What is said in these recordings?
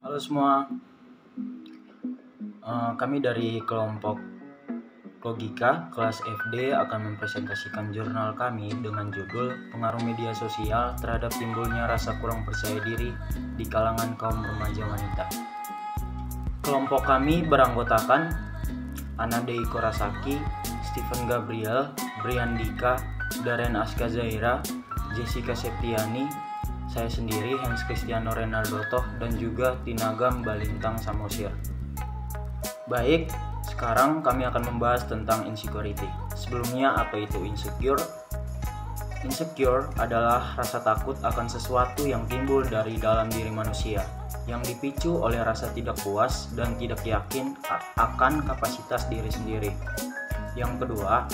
Halo semua, kami dari kelompok Logika kelas FD akan mempresentasikan jurnal kami dengan judul Pengaruh Media Sosial Terhadap Timbulnya Rasa Kurang Percaya Diri di Kalangan Kaum Remaja Wanita. Kelompok kami beranggotakan Anadei Korasaki, Stephen Gabriel, Brian Dika, Darren Askazaira, Jessica Septiani, saya sendiri Hans Cristiano Renaldo Toh, dan juga Tinagam Balintang Samosir. Baik, sekarang kami akan membahas tentang insecurity. Sebelumnya, apa itu insecure? Insecure adalah rasa takut akan sesuatu yang timbul dari dalam diri manusia, yang dipicu oleh rasa tidak puas dan tidak yakin akan kapasitas diri sendiri. Yang kedua,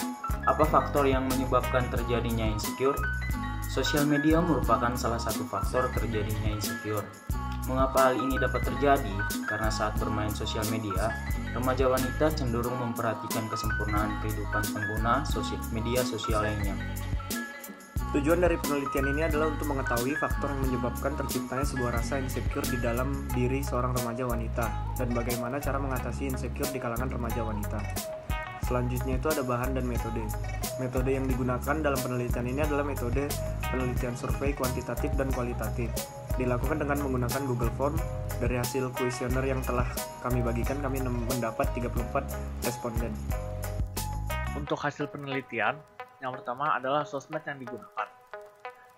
apa faktor yang menyebabkan terjadinya insecure? Sosial media merupakan salah satu faktor terjadinya insecure. Mengapa hal ini dapat terjadi? Karena saat bermain sosial media, remaja wanita cenderung memperhatikan kesempurnaan kehidupan pengguna media sosial lainnya. Tujuan dari penelitian ini adalah untuk mengetahui faktor yang menyebabkan terciptanya sebuah rasa insecure di dalam diri seorang remaja wanita dan bagaimana cara mengatasi insecure di kalangan remaja wanita. Selanjutnya itu ada bahan dan metode. Metode yang digunakan dalam penelitian ini adalah metode penelitian survei kuantitatif dan kualitatif. Dilakukan dengan menggunakan Google Form. Dari hasil kuesioner yang telah kami bagikan, kami mendapat 34 responden. Untuk hasil penelitian, yang pertama adalah sosmed yang digunakan.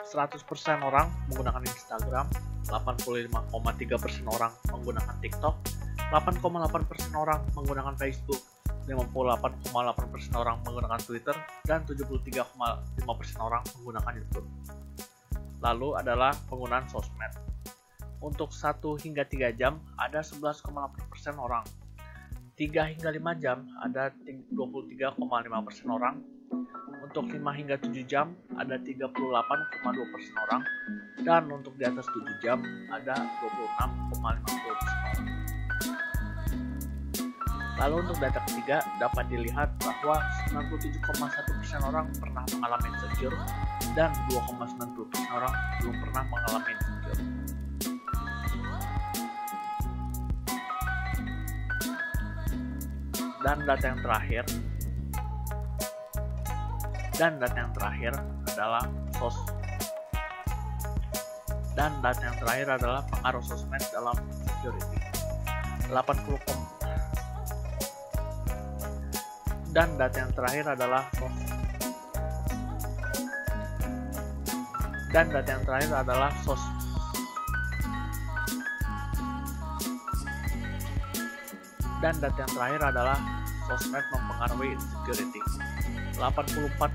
100% orang menggunakan Instagram, 85,3% orang menggunakan TikTok, 8,8% orang menggunakan Facebook, 58,8% orang menggunakan Twitter, dan 73,5% orang menggunakan YouTube. Lalu adalah penggunaan sosmed. Untuk 1 hingga 3 jam ada 11,8% orang. 3 hingga 5 jam ada 23,5% orang. Untuk 5 hingga 7 jam ada 38,2% orang. Dan untuk di atas 7 jam ada 26,50% orang. Lalu untuk data ketiga dapat dilihat bahwa 97,1% orang pernah mengalami insecure dan 2,90% orang belum pernah mengalami insecure. Dan data yang terakhir adalah pengaruh sosmed dalam insecurity. Data yang terakhir adalah sosmed mempengaruhi insecurity. 84,8%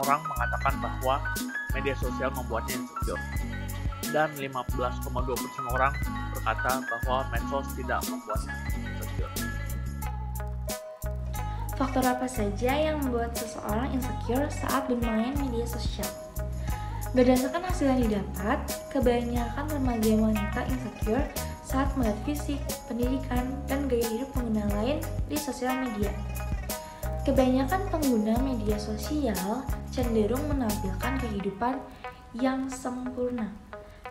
orang mengatakan bahwa media sosial membuatnya insecure. Dan 15,2% orang berkata bahwa medsos tidak membuatnya insecure. Faktor apa saja yang membuat seseorang insecure saat bermain media sosial? Berdasarkan hasil yang didapat, kebanyakan remaja wanita insecure saat melihat fisik, pendidikan, dan gaya hidup pengguna lain di sosial media. Kebanyakan pengguna media sosial cenderung menampilkan kehidupan yang sempurna.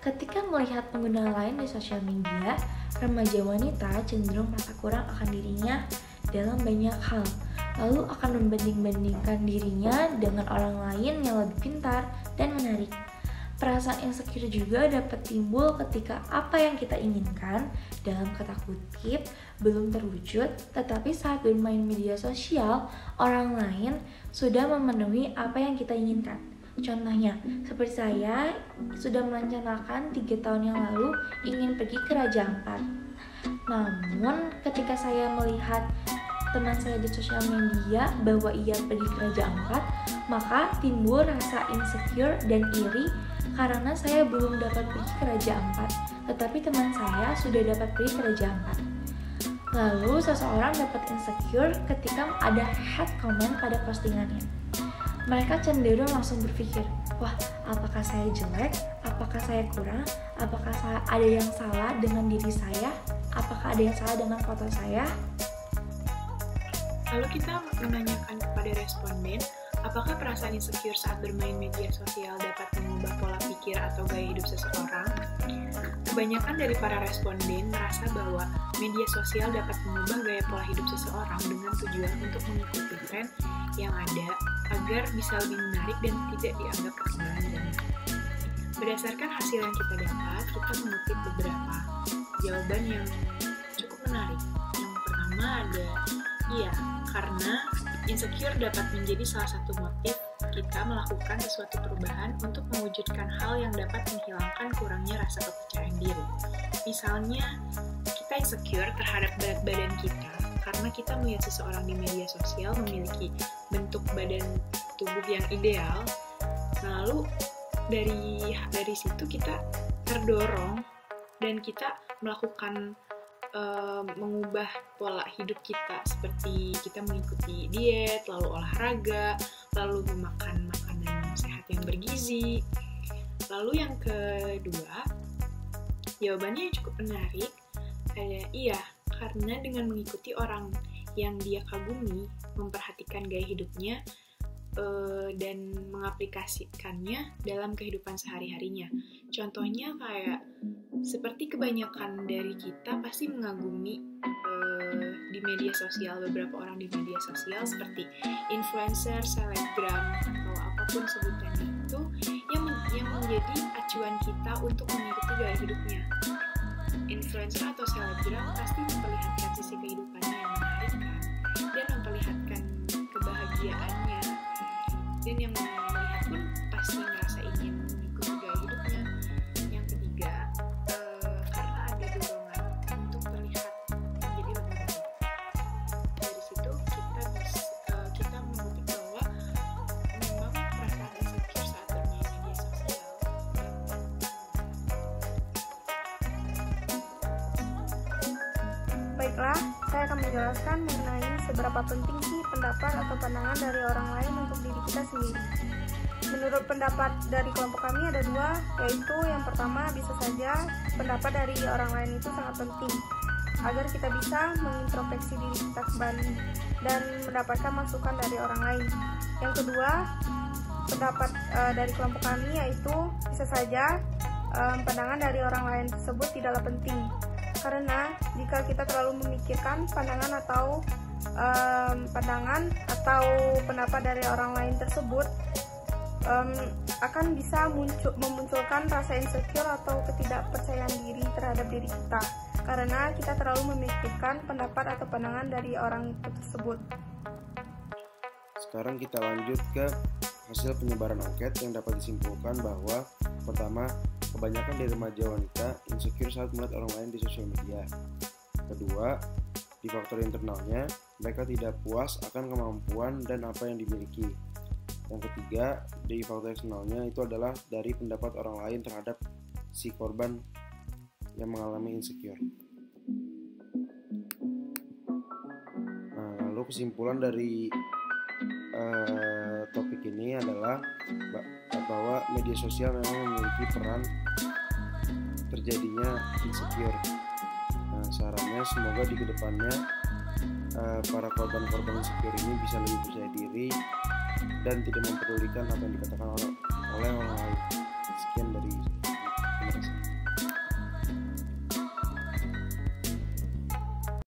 Ketika melihat pengguna lain di sosial media, remaja wanita cenderung merasa kurang akan dirinya dalam banyak hal, lalu akan membanding-bandingkan dirinya dengan orang lain yang lebih pintar dan menarik. Perasaan insecure juga dapat timbul ketika apa yang kita inginkan, dalam kata kutip, belum terwujud, tetapi saat bermain media sosial, orang lain sudah memenuhi apa yang kita inginkan. Contohnya, seperti saya sudah merencanakan 3 tahun yang lalu ingin pergi ke Raja Ampat. Namun, ketika saya melihat teman saya di sosial media bahwa ia pergi ke Raja Ampat, maka timbul rasa insecure dan iri karena saya belum dapat pergi ke Raja Ampat, tetapi teman saya sudah dapat pergi ke Raja Ampat. Lalu seseorang dapat insecure ketika ada hate comment pada postingannya. Mereka cenderung langsung berpikir, wah, apakah saya jelek? Apakah saya kurang? Apakah ada yang salah dengan diri saya? Apakah ada yang salah dengan foto saya? Lalu kita menanyakan kepada responden, apakah perasaan insecure saat bermain media sosial dapat mengubah pola pikir atau gaya hidup seseorang? Kebanyakan dari para responden merasa bahwa media sosial dapat mengubah gaya pola hidup seseorang dengan tujuan untuk mengikuti tren yang ada agar bisa lebih menarik dan tidak dianggap ketinggalan zaman. Berdasarkan hasil yang kita dapat, kita mengutip beberapa jawaban yang cukup menarik. Yang pertama ada, iya, karena insecure dapat menjadi salah satu motif kita melakukan sesuatu perubahan untuk mewujudkan hal yang dapat menghilangkan kurangnya rasa kepercayaan diri. Misalnya, kita insecure terhadap berat badan kita karena kita melihat seseorang di media sosial memiliki bentuk badan tubuh yang ideal. Lalu dari situ kita terdorong dan kita melakukan mengubah pola hidup kita, seperti kita mengikuti diet, lalu olahraga, lalu memakan makanan sehat yang bergizi. Lalu yang kedua, jawabannya yang cukup menarik ada, iya, karena dengan mengikuti orang yang dia kagumi, memperhatikan gaya hidupnya dan mengaplikasikannya dalam kehidupan sehari-harinya. Contohnya kayak seperti kebanyakan dari kita pasti mengagumi di media sosial, beberapa orang di media sosial seperti influencer, selebgram, atau apapun sebutannya itu yang menjadi acuan kita untuk mengikuti gaya hidupnya. Influencer atau selebgram pasti memperlihatkan sisi kehidupannya yang menarik kan, dan memperlihatkan kebahagiaannya, dan yang melihat pun pasti ngerasa ingin mengikuti gaya hidupnya. Yang ketiga, karena ada dorongan untuk terlihat menjadi lebih baik. Dari situ kita mengutip bahwa memang perasaan insecure saat bermain media sosial. Baiklah, saya akan menjelaskan mengenai seberapa penting sih pendapat atau pandangan dari orang lain untuk diri kita sendiri. Menurut pendapat dari kelompok kami ada dua, yaitu yang pertama, bisa saja pendapat dari orang lain itu sangat penting agar kita bisa mengintrospeksi diri kita kembali dan mendapatkan masukan dari orang lain. Yang kedua, pendapat dari kelompok kami yaitu bisa saja pandangan dari orang lain tersebut tidaklah penting, karena jika kita terlalu memikirkan pandangan atau pendapat dari orang lain tersebut, akan bisa memunculkan rasa insecure atau ketidakpercayaan diri terhadap diri kita, karena kita terlalu memikirkan pendapat atau pandangan dari orang tersebut. Sekarang kita lanjut ke hasil penyebaran angket yang dapat disimpulkan bahwa pertama, kebanyakan dari remaja wanita insecure saat melihat orang lain di sosial media. Kedua, di faktor internalnya, mereka tidak puas akan kemampuan dan apa yang dimiliki. Yang ketiga, di faktor eksternalnya itu adalah dari pendapat orang lain terhadap si korban yang mengalami insecure. Nah, lalu kesimpulan dari topik ini adalah bahwa media sosial memang memiliki peran terjadinya insecure. Nah, sarannya semoga di kedepannya para korban-korban insecure ini bisa lebih percaya diri dan tidak mempedulikan apa yang dikatakan oleh orang lain.